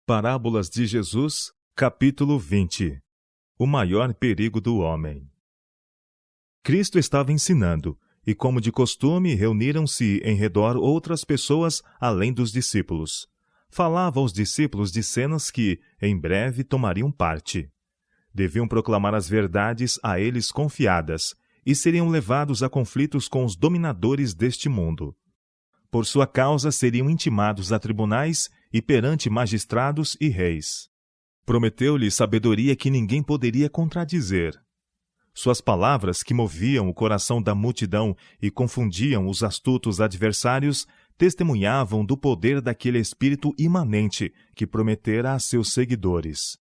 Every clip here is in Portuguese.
Parábolas de Jesus, capítulo 20. O maior perigo do homem. Cristo estava ensinando, e como de costume, reuniram-se em redor outras pessoas além dos discípulos. Falava aos discípulos de cenas que, em breve, tomariam parte. Deviam proclamar as verdades a eles confiadas, e seriam levados a conflitos com os dominadores deste mundo. Por sua causa seriam intimados a tribunais e perante magistrados e reis. Prometeu-lhe sabedoria que ninguém poderia contradizer. Suas palavras, que moviam o coração da multidão e confundiam os astutos adversários, testemunhavam do poder daquele Espírito imanente que prometera a seus seguidores.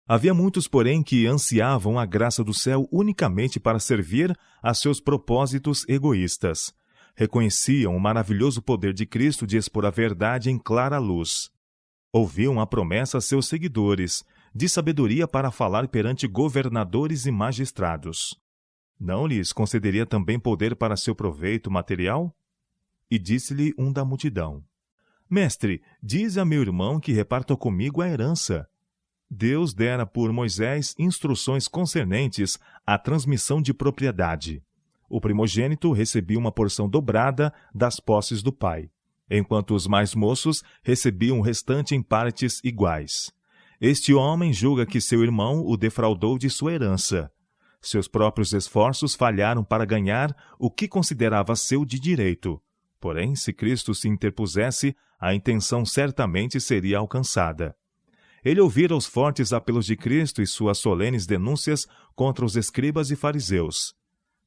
Havia muitos, porém, que ansiavam a graça do céu unicamente para servir a seus propósitos egoístas. Reconheciam o maravilhoso poder de Cristo de expor a verdade em clara luz. Ouviam a promessa a seus seguidores, de sabedoria para falar perante governadores e magistrados. Não lhes concederia também poder para seu proveito material? E disse-lhe um da multidão: Mestre, dize a meu irmão que reparta comigo a herança. Deus dera por Moisés instruções concernentes à transmissão de propriedade. O primogênito recebia uma porção dobrada das posses do pai, enquanto os mais moços recebiam o restante em partes iguais. Este homem julga que seu irmão o defraudou de sua herança. Seus próprios esforços falharam para ganhar o que considerava seu de direito. Porém, se Cristo se interpusesse, a intenção certamente seria alcançada. Ele ouvira os fortes apelos de Cristo e suas solenes denúncias contra os escribas e fariseus.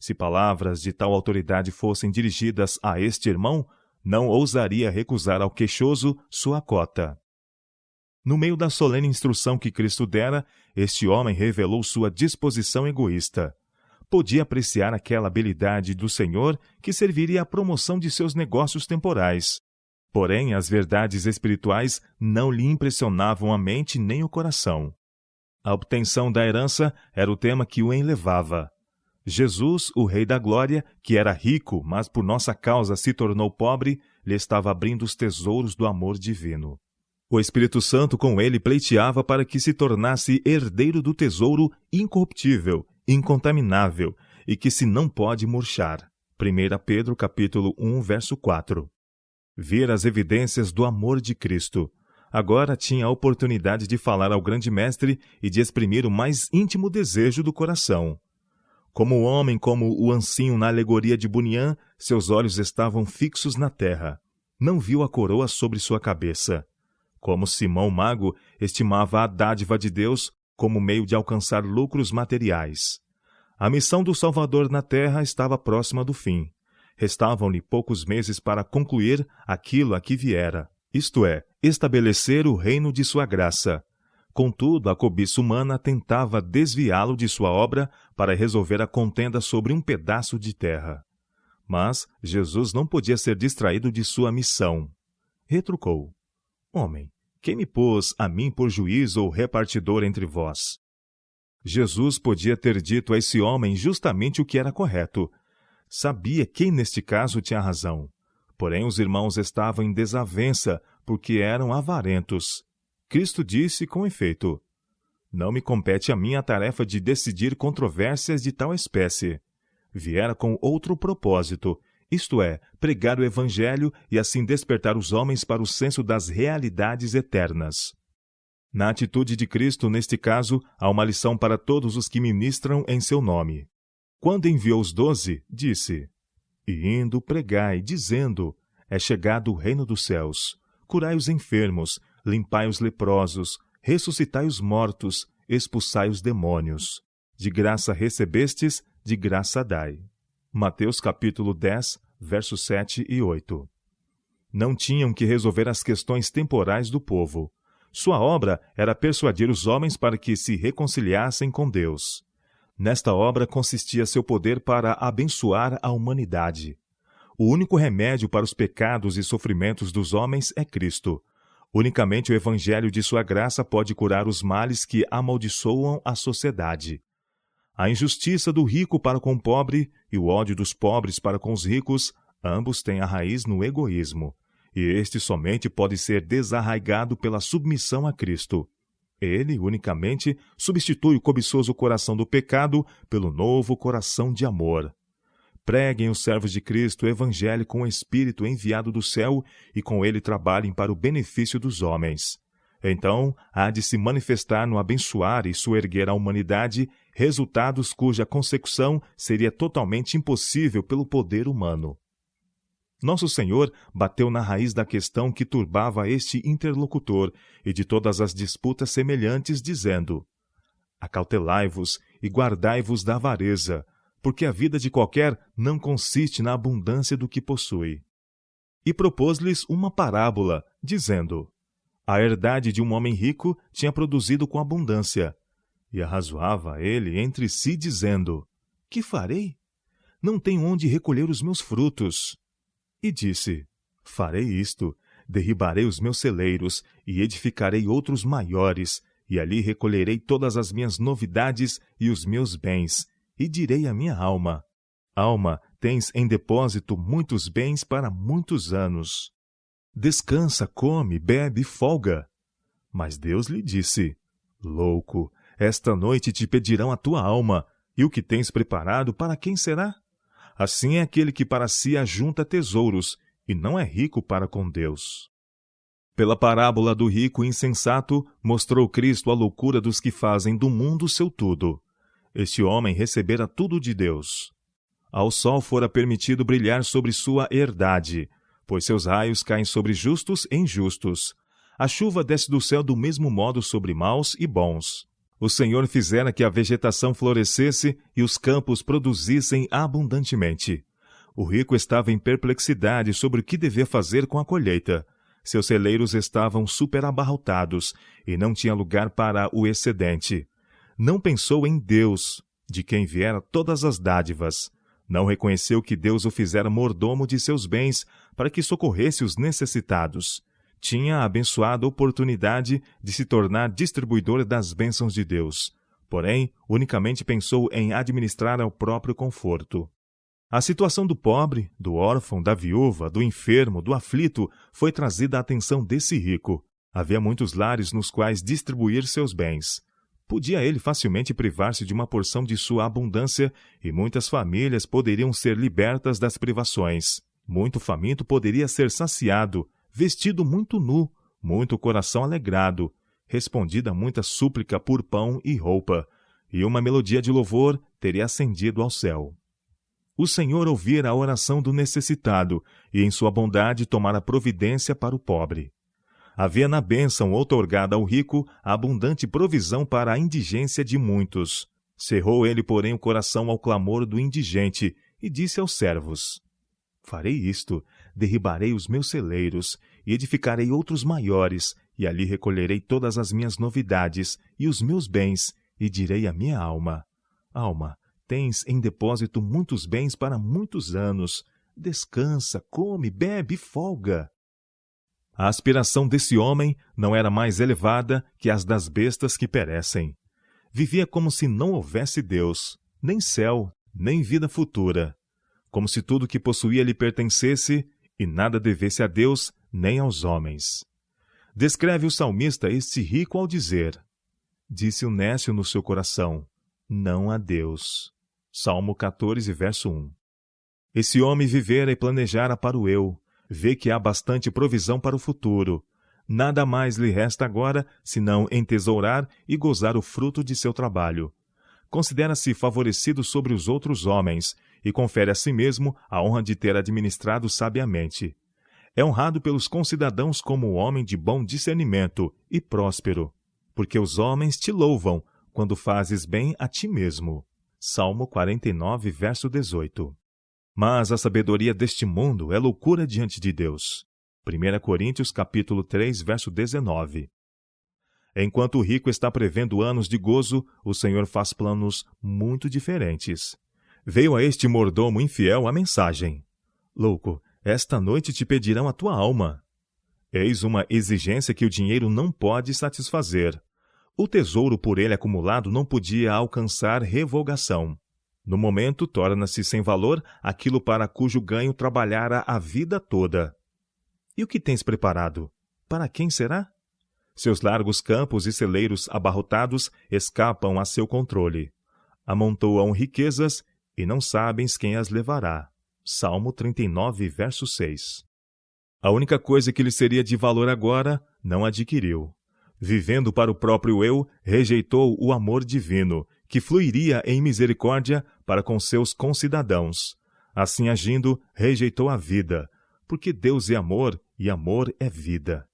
Se palavras de tal autoridade fossem dirigidas a este irmão, não ousaria recusar ao queixoso sua cota. No meio da solene instrução que Cristo dera, este homem revelou sua disposição egoísta. Podia apreciar aquela habilidade do Senhor que serviria à promoção de seus negócios temporais. Porém, as verdades espirituais não lhe impressionavam a mente nem o coração. A obtenção da herança era o tema que o enlevava. Jesus, o Rei da Glória, que era rico, mas por nossa causa se tornou pobre, lhe estava abrindo os tesouros do amor divino. O Espírito Santo com ele pleiteava para que se tornasse herdeiro do tesouro incorruptível, incontaminável, e que se não pode murchar. 1 Pedro capítulo 1, verso 4. Vira as evidências do amor de Cristo. Agora tinha a oportunidade de falar ao grande mestre e de exprimir o mais íntimo desejo do coração. Como o homem, como o ancinho na alegoria de Bunyan, seus olhos estavam fixos na terra. Não viu a coroa sobre sua cabeça. Como Simão Mago, estimava a dádiva de Deus como meio de alcançar lucros materiais. A missão do Salvador na terra estava próxima do fim. Restavam-lhe poucos meses para concluir aquilo a que viera, isto é, estabelecer o reino de sua graça. Contudo, a cobiça humana tentava desviá-lo de sua obra para resolver a contenda sobre um pedaço de terra. Mas Jesus não podia ser distraído de sua missão. Retrucou: Homem, quem me pôs a mim por juiz ou repartidor entre vós? Jesus podia ter dito a esse homem justamente o que era correto. Sabia quem neste caso tinha razão. Porém, os irmãos estavam em desavença porque eram avarentos. Cristo disse com efeito: Não me compete a mim a tarefa de decidir controvérsias de tal espécie. Viera com outro propósito, isto é, pregar o Evangelho e assim despertar os homens para o senso das realidades eternas. Na atitude de Cristo, neste caso, há uma lição para todos os que ministram em seu nome. Quando enviou os 12, disse: E indo, pregai, dizendo: É chegado o reino dos céus. Curai os enfermos, limpai os leprosos, ressuscitai os mortos, expulsai os demônios. De graça recebestes, de graça dai. Mateus capítulo 10, versos 7 e 8. Não tinham que resolver as questões temporais do povo. Sua obra era persuadir os homens para que se reconciliassem com Deus. Nesta obra consistia seu poder para abençoar a humanidade. O único remédio para os pecados e sofrimentos dos homens é Cristo. Unicamente o Evangelho de sua graça pode curar os males que amaldiçoam a sociedade. A injustiça do rico para com o pobre e o ódio dos pobres para com os ricos, ambos têm a raiz no egoísmo. e este somente pode ser desarraigado pela submissão a Cristo. Ele, unicamente, substitui o cobiçoso coração do pecado pelo novo coração de amor. Preguem os servos de Cristo o Evangelho com o Espírito enviado do céu e com ele trabalhem para o benefício dos homens. Então, há de se manifestar no abençoar e soerguer a humanidade resultados cuja consecução seria totalmente impossível pelo poder humano. Nosso Senhor bateu na raiz da questão que turbava este interlocutor e de todas as disputas semelhantes, dizendo: acautelai-vos e guardai-vos da avareza, porque a vida de qualquer não consiste na abundância do que possui. E propôs-lhes uma parábola, dizendo: a herdade de um homem rico tinha produzido com abundância. E arrazoava ele entre si, dizendo: que farei? Não tenho onde recolher os meus frutos. E disse: farei isto, derribarei os meus celeiros, e edificarei outros maiores, e ali recolherei todas as minhas novidades e os meus bens, e direi à minha alma: alma, tens em depósito muitos bens para muitos anos. Descansa, come, bebe e folga. Mas Deus lhe disse: louco, esta noite te pedirão a tua alma, e o que tens preparado para quem será? Assim é aquele que para si ajunta tesouros, e não é rico para com Deus. Pela parábola do rico insensato, mostrou Cristo a loucura dos que fazem do mundo seu tudo. Este homem recebera tudo de Deus. Ao sol fora permitido brilhar sobre sua herdade, pois seus raios caem sobre justos e injustos. A chuva desce do céu do mesmo modo sobre maus e bons. O Senhor fizera que a vegetação florescesse e os campos produzissem abundantemente. O rico estava em perplexidade sobre o que devia fazer com a colheita. Seus celeiros estavam superabarrotados e não tinha lugar para o excedente. Não pensou em Deus, de quem viera todas as dádivas. Não reconheceu que Deus o fizera mordomo de seus bens para que socorresse os necessitados. Tinha a abençoada oportunidade de se tornar distribuidor das bênçãos de Deus. Porém, unicamente pensou em administrar ao próprio conforto. A situação do pobre, do órfão, da viúva, do enfermo, do aflito foi trazida à atenção desse rico. Havia muitos lares nos quais distribuir seus bens. Podia ele facilmente privar-se de uma porção de sua abundância e muitas famílias poderiam ser libertas das privações. Muito faminto poderia ser saciado, vestido muito nu, muito coração alegrado, respondida muita súplica por pão e roupa, e uma melodia de louvor teria ascendido ao céu. O Senhor ouvira a oração do necessitado e, em sua bondade, tomara providência para o pobre. Havia na bênção outorgada ao rico a abundante provisão para a indigência de muitos. Cerrou ele, porém, o coração ao clamor do indigente e disse aos servos: farei isto, derribarei os meus celeiros e edificarei outros maiores, e ali recolherei todas as minhas novidades e os meus bens, e direi à minha alma: alma, tens em depósito muitos bens para muitos anos. Descansa, come, bebe e folga. A aspiração desse homem não era mais elevada que as das bestas que perecem. Vivia como se não houvesse Deus, nem céu, nem vida futura. Como se tudo que possuía lhe pertencesse e nada devesse a Deus nem aos homens. Descreve o salmista este rico ao dizer: disse o nécio no seu coração: não a Deus. Salmo 14, verso 1. Esse homem vivera e planejara para o eu. Vê que há bastante provisão para o futuro. Nada mais lhe resta agora senão entesourar e gozar o fruto de seu trabalho. Considera-se favorecido sobre os outros homens e confere a si mesmo a honra de ter administrado sabiamente. É honrado pelos concidadãos como homem de bom discernimento e próspero, porque os homens te louvam quando fazes bem a ti mesmo. Salmo 49, verso 18. Mas a sabedoria deste mundo é loucura diante de Deus. 1 Coríntios capítulo 3, verso 19. Enquanto o rico está prevendo anos de gozo, o Senhor faz planos muito diferentes. Veio a este mordomo infiel a mensagem: louco, esta noite te pedirão a tua alma. Eis uma exigência que o dinheiro não pode satisfazer. O tesouro por ele acumulado não podia alcançar revogação. No momento, torna-se sem valor aquilo para cujo ganho trabalhara a vida toda. E o que tens preparado? Para quem será? Seus largos campos e celeiros abarrotados escapam a seu controle. Amontoam riquezas e não sabes quem as levará. Salmo 39, verso 6. A única coisa que lhe seria de valor agora, não adquiriu. Vivendo para o próprio eu, rejeitou o amor divino, que fluiria em misericórdia para com seus concidadãos. Assim agindo, rejeitou a vida, porque Deus é amor e amor é vida.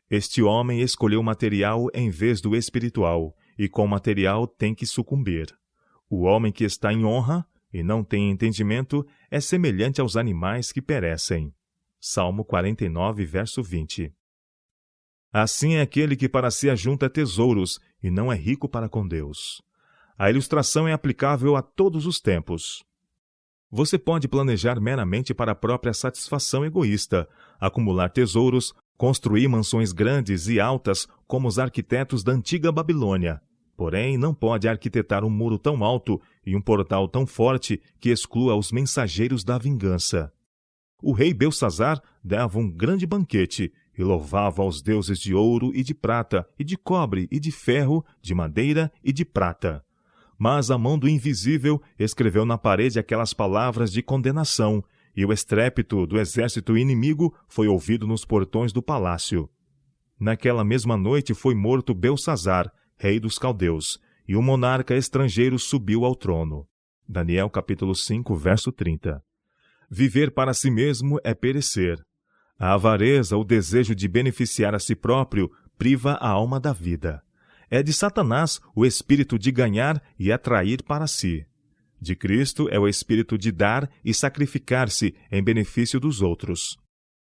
Este homem escolheu o material em vez do espiritual, e com o material tem que sucumbir. O homem que está em honra e não tem entendimento é semelhante aos animais que perecem. Salmo 49, verso 20. Assim é aquele que para si ajunta tesouros e não é rico para com Deus. A ilustração é aplicável a todos os tempos. Você pode planejar meramente para a própria satisfação egoísta, acumular tesouros, construir mansões grandes e altas como os arquitetos da antiga Babilônia. Porém, não pode arquitetar um muro tão alto e um portal tão forte que exclua os mensageiros da vingança. O rei Belçazar dava um grande banquete e louvava aos deuses de ouro e de prata, e de cobre e de ferro, de madeira e de prata. Mas a mão do invisível escreveu na parede aquelas palavras de condenação, e o estrépito do exército inimigo foi ouvido nos portões do palácio. Naquela mesma noite foi morto Belçazar, rei dos caldeus, e um monarca estrangeiro subiu ao trono. Daniel capítulo 5, verso 30. Viver para si mesmo é perecer. A avareza, o desejo de beneficiar a si próprio, priva a alma da vida. É de Satanás o espírito de ganhar e atrair para si. De Cristo é o espírito de dar e sacrificar-se em benefício dos outros.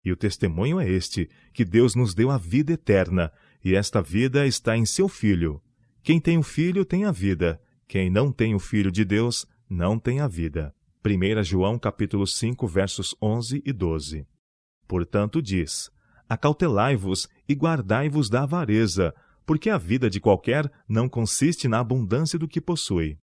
E o testemunho é este, que Deus nos deu a vida eterna, e esta vida está em seu Filho. Quem tem o Filho tem a vida. Quem não tem o Filho de Deus não tem a vida. 1 João capítulo 5, versos 11 e 12. Portanto diz: acautelai-vos e guardai-vos da avareza, porque a vida de qualquer não consiste na abundância do que possui.